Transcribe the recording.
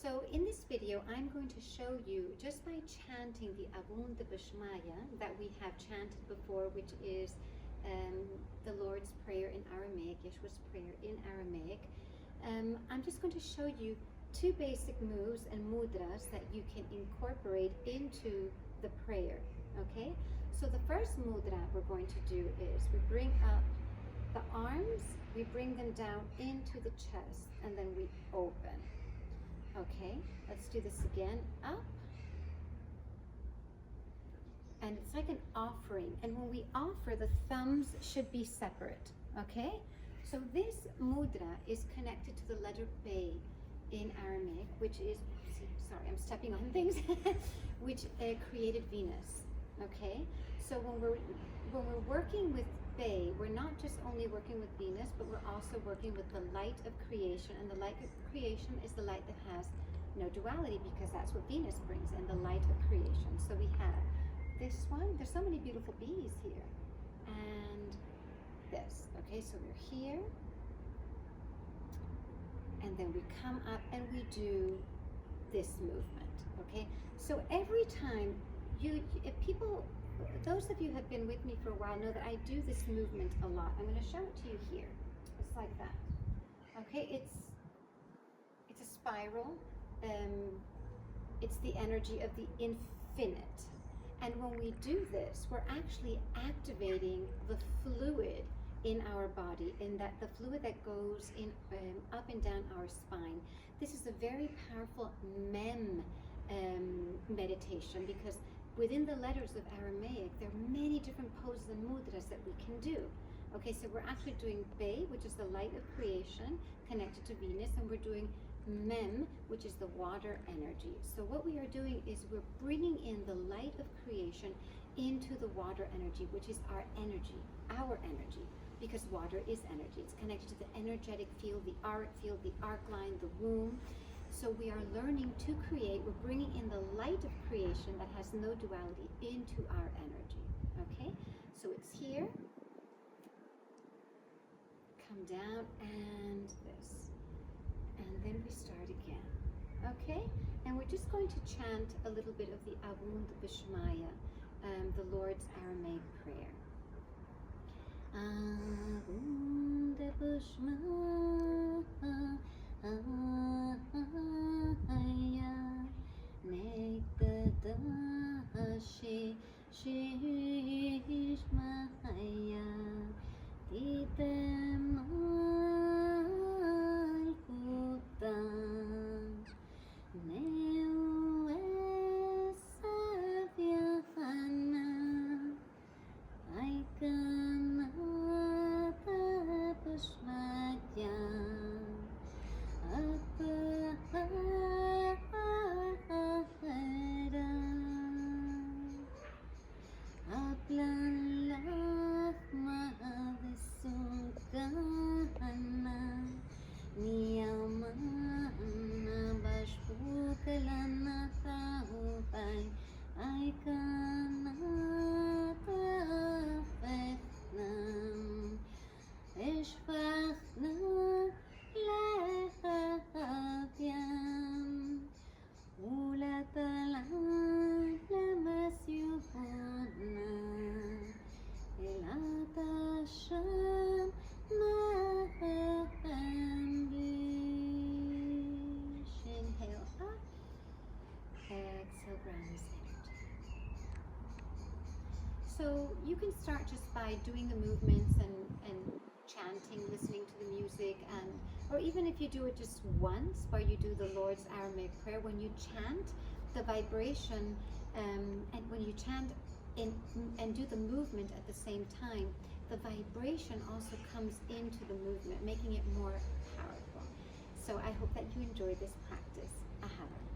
So in this video, I'm going to show you, just by chanting the Abwoon D'Bshmaya that we have chanted before, which is the Lord's Prayer in Aramaic, Yeshua's Prayer in Aramaic. I'm just going to show you two basic moves and mudras that you can incorporate into the prayer, okay? So the first mudra we're going to do is we bring up the arms, we bring them down into the chest, and then we open. Okay, let's do this again. Up. And it's like an offering. And when we offer, the thumbs should be separate. Okay? So this mudra is connected to the letter Bay in Aramaic, which is, sorry, I'm stepping on things, which created Venus. Okay? So when we're working with Bay, we're not just only working with Venus, but we're also working with the light of creation. And the light of creation is the light that has no duality, because that's what Venus brings, and the light of creation. So we have this one. There's so many beautiful bees here. And this. Okay, so we're here. And then we come up and we do this movement. Okay? So every time those of you who have been with me for a while know that I do this movement a lot. I'm going to show it to you here. It's like that. Okay, it's a spiral. It's the energy of the infinite. And when we do this, we're actually activating the fluid in our body, in that the fluid that goes in up and down our spine. This is a very powerful meditation, because within the letters of Aramaic, there are many different poses and mudras that we can do. Okay, so we're actually doing Bay, which is the light of creation connected to Venus, and we're doing Mem, which is the water energy. So what we are doing is we're bringing in the light of creation into the water energy, which is our energy, because water is energy. It's connected to the energetic field, the auric field, the arc line, the womb. So we are learning to create. We're bringing in the light of creation that has no duality into our energy. Okay, so it's here, come down, and this, and then we start again. Okay, and we're just going to chant a little bit of the Abwoon D'Bshmaya, the Lord's Aramaic prayer. Abwoon D'Bshmaya, Negtadash-shishmaya, Tite-malcuta, newe-sevianak, Aykana-devashmaia, Ablan-lakhma, deh-SOON-kah-nah, nee-ah-OO-mah-nah, bashbukalana-tah-upai, Aykana-devashmaia, eshvachna lehavyam, ݸթե-פיי-לה-מס-יוהונה, אלא-תשם מהמביש. Inhale up, exhale, ground this energy. So you can start just by doing the movements and chanting, listening to the music, or even if you do it just once, where you do the Lord's Aramaic prayer, when you chant, the vibration, and when you chant and do the movement at the same time, the vibration also comes into the movement, making it more powerful. So I hope that you enjoy this practice. Ahab.